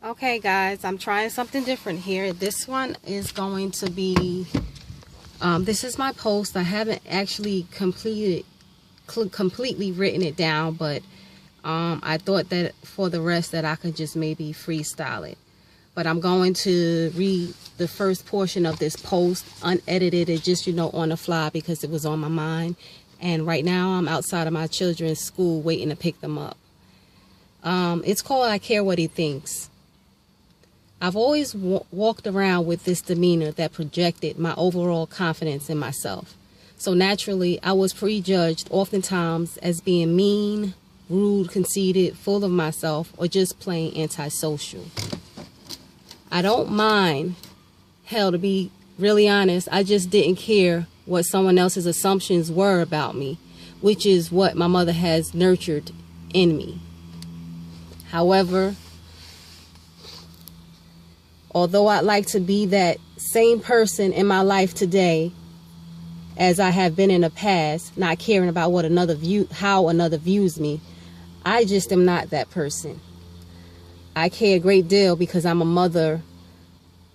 Okay guys, I'm trying something different here. This one is going to be, this is my post. I haven't actually completely written it down, but I thought that for the rest that I could just maybe freestyle it. But I'm going to read the first portion of this post, unedited, and just, on the fly because it was on my mind. And right now I'm outside of my children's school waiting to pick them up. It's called I Care What He Thinks. I've always walked around with this demeanor that projected my overall confidence in myself. So naturally, I was prejudged oftentimes as being mean, rude, conceited, full of myself, or just plain antisocial. I don't mind. Hell, to be really honest, I just didn't care what someone else's assumptions were about me, which is what my mother has nurtured in me. However, although I'd like to be that same person in my life today as I have been in the past, not caring about what how another views me, I just am not that person. I care a great deal because I'm a mother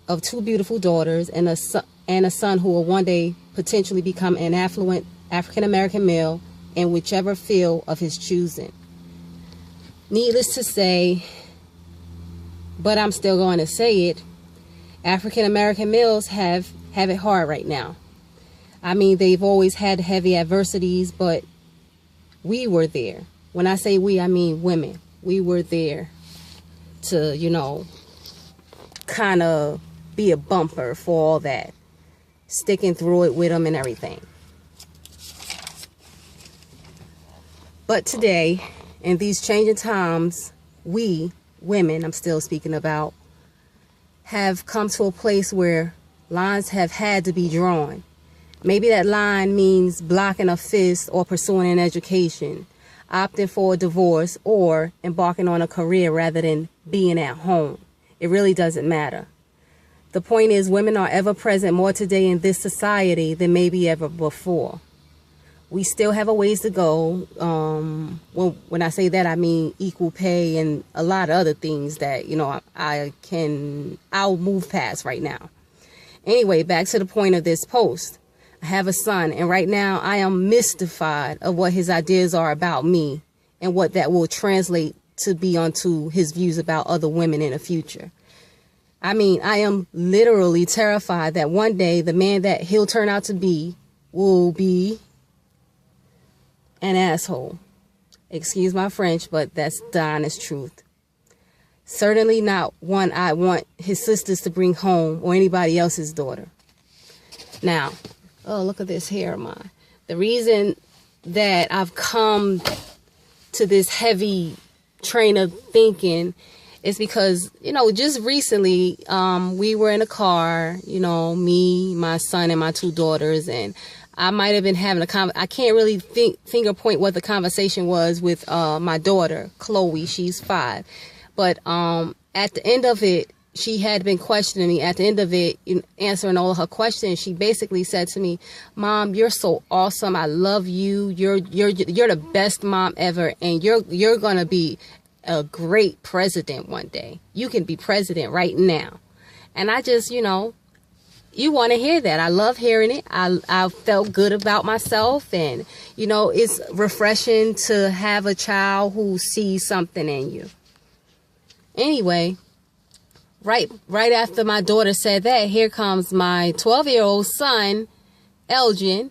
of 2 beautiful daughters and a son who will one day potentially become an affluent African-American male in whichever field of his choosing. Needless to say, but I'm still going to say it, African-American males have it hard right now. I mean, they've always had heavy adversities, but we were there. When I say we, I mean women. We were there to, kind of be a bumper for all that. Sticking through it with them and everything. But today, in these changing times, we, women, I'm still speaking about, have come to a place where lines have had to be drawn. Maybe that line means blocking a fist or pursuing an education, opting for a divorce, or embarking on a career rather than being at home. It really doesn't matter. The point is, women are ever present more today in this society than maybe ever before. We still have a ways to go. When I say that, I mean equal pay and a lot of other things that, I'll move past right now. Anyway, back to the point of this post. I have a son, and right now I am mystified of what his ideas are about me and what that will translate to be onto his views about other women in the future. I mean, I am literally terrified that one day the man that he'll turn out to be will be an asshole. Excuse my French, but that's the honest truth. Certainly not one I want his sisters to bring home or anybody else's daughter. Now, oh, look at this hair of mine. The reason that I've come to this heavy train of thinking is because, just recently, we were in a car, me, my son, and my 2 daughters, and I might have been having I can't really finger point what the conversation was with my daughter, Chloe. She's 5. But at the end of it, she had been questioning me. At the end of it, answering all of her questions, she basically said to me, "Mom, you're so awesome. I love you. You're the best mom ever, and you're gonna be a great president one day. You can be president right now." And I just, you want to hear that. I love hearing it. I felt good about myself, and it's refreshing to have a child who sees something in you. Anyway, right after my daughter said that, here comes my 12-year-old son, Elgin.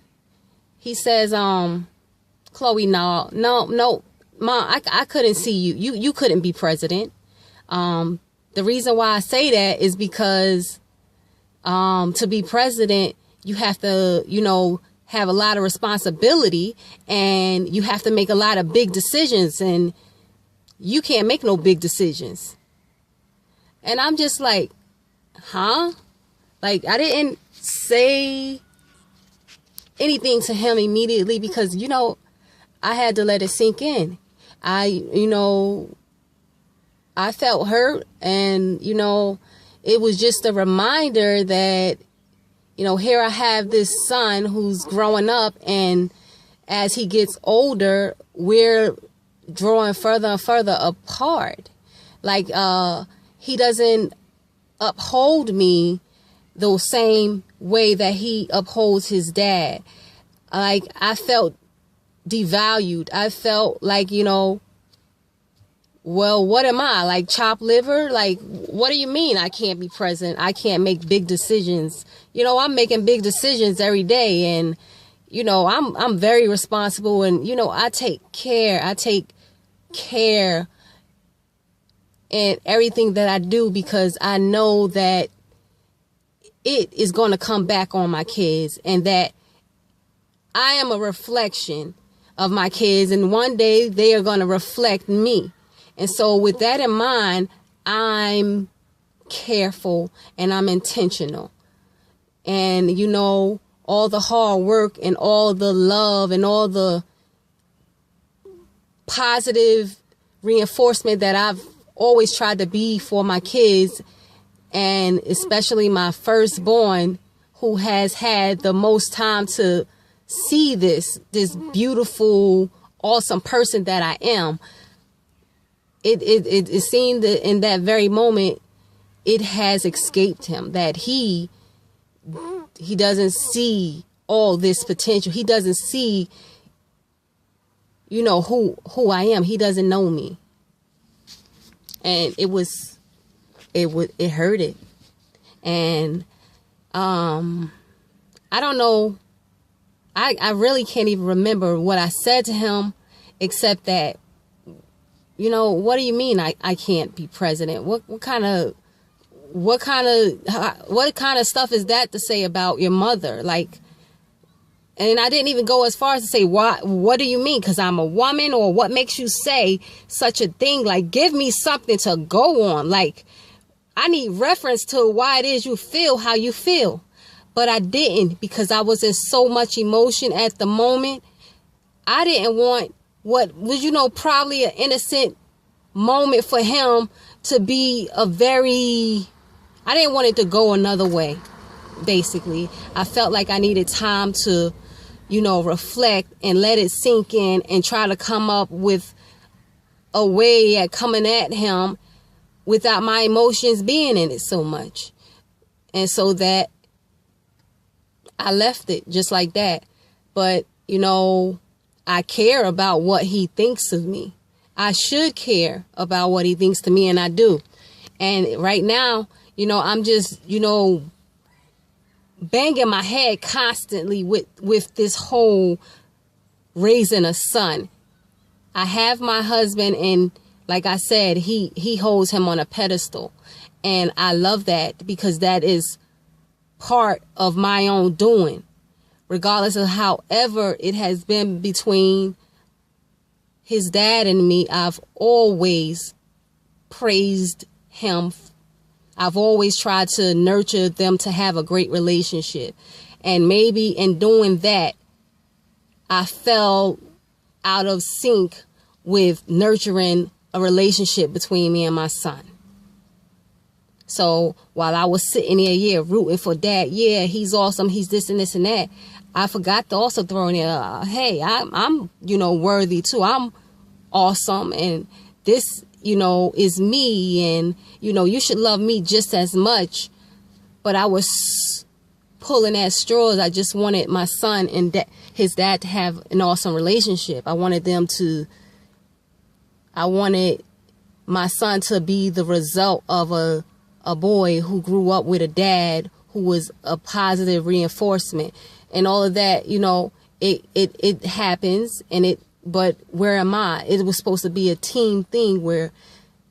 He says, "Chloe, no, Mom, I couldn't see you. You couldn't be president." The reason why I say that is because to be president, you have to, have a lot of responsibility, and you have to make a lot of big decisions, and you can't make no big decisions. And I'm just like, huh? Like, I didn't say anything to him immediately because, I had to let it sink in. I felt hurt, and, it was just a reminder that, here I have this son who's growing up, and as he gets older, we're drawing further and further apart. Like, he doesn't uphold me the same way that he upholds his dad. Like, I felt devalued. I felt like, well, what am I, like chopped liver? Like, what do you mean I can't be present? I can't make big decisions. I'm making big decisions every day, and I'm very responsible, and I take care. I take care in everything that I do, because I know that it is going to come back on my kids, and that I am a reflection of my kids, and one day they are going to reflect me. And so with that in mind, I'm careful and I'm intentional. And, all the hard work and all the love and all the positive reinforcement that I've always tried to be for my kids, and especially my firstborn, who has had the most time to see this beautiful, awesome person that I am. It seemed that in that very moment, it has escaped him, that he doesn't see all this potential. He doesn't see, who I am. He doesn't know me. And it hurted. And, I don't know. I really can't even remember what I said to him, except that, what do you mean I can't be president? What kind of stuff is that to say about your mother? Like, and I didn't even go as far as to say, what do you mean? 'Cause I'm a woman, or what makes you say such a thing? Like, give me something to go on. Like, I need reference to why it is you feel how you feel. But I didn't, because I was in so much emotion at the moment. I didn't want what was, probably an innocent moment for him to be I didn't want it to go another way, basically. I felt like I needed time to, reflect and let it sink in, and try to come up with a way at coming at him without my emotions being in it so much. And so that I left it just like that. But, I care about what he thinks of me. I should care about what he thinks to me, and I do. And right now, I'm just, banging my head constantly with this whole raising a son. I have my husband, and like I said, he holds him on a pedestal. And I love that, because that is part of my own doing, regardless of however it has been between his dad and me. I've always praised him. I've always tried to nurture them to have a great relationship. And maybe in doing that, I fell out of sync with nurturing a relationship between me and my son. So while I was sitting there, rooting for dad, he's awesome, he's this and this and that, I forgot to also throw in there, hey, I'm worthy too. I'm awesome, and this, is me, and, you should love me just as much. But I was pulling at straws. I just wanted my son and his dad to have an awesome relationship. I wanted my son to be the result of a boy who grew up with a dad who was a positive reinforcement. And all of that, it happens, but where am I? It was supposed to be a team thing where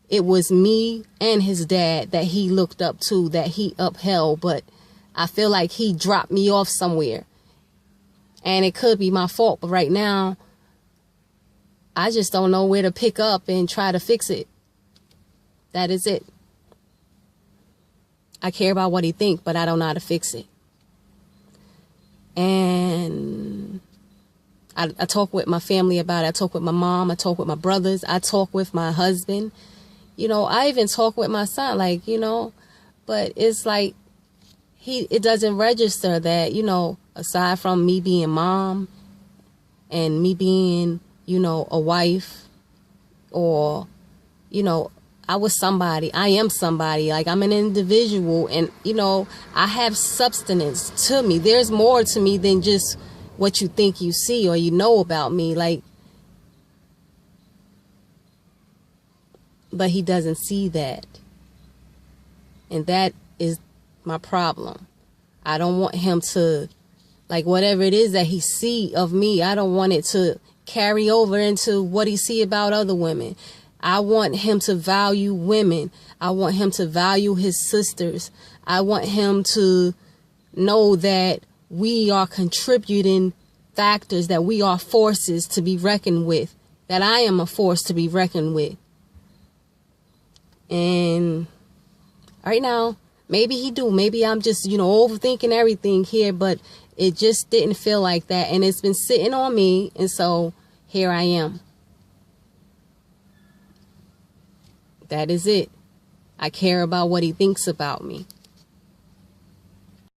it was me and his dad that he looked up to, that he upheld. But I feel like he dropped me off somewhere, and it could be my fault. But right now, I just don't know where to pick up and try to fix it. That is it. I care about what he thinks, but I don't know how to fix it. And I talk with my family about it. I talk with my mom. I talk with my brothers. I talk with my husband. I even talk with my son, but it's like it doesn't register that, aside from me being mom and me being, a wife, or, I was somebody. I am somebody. Like, I'm an individual, and, you know, I have substance to me. There's more to me than just what you think you see or you know about me. Like, but he doesn't see that. And that is my problem. I don't want him to, like, whatever it is that he see of me, I don't want it to carry over into what he see about other women. I want him to value women. I want him to value his sisters. I want him to know that we are contributing factors, that we are forces to be reckoned with, that I am a force to be reckoned with. And right now, maybe he do. Maybe I'm just, you know, overthinking everything here, but it just didn't feel like that. And it's been sitting on me. And so here I am. That is it. I care about what he thinks about me.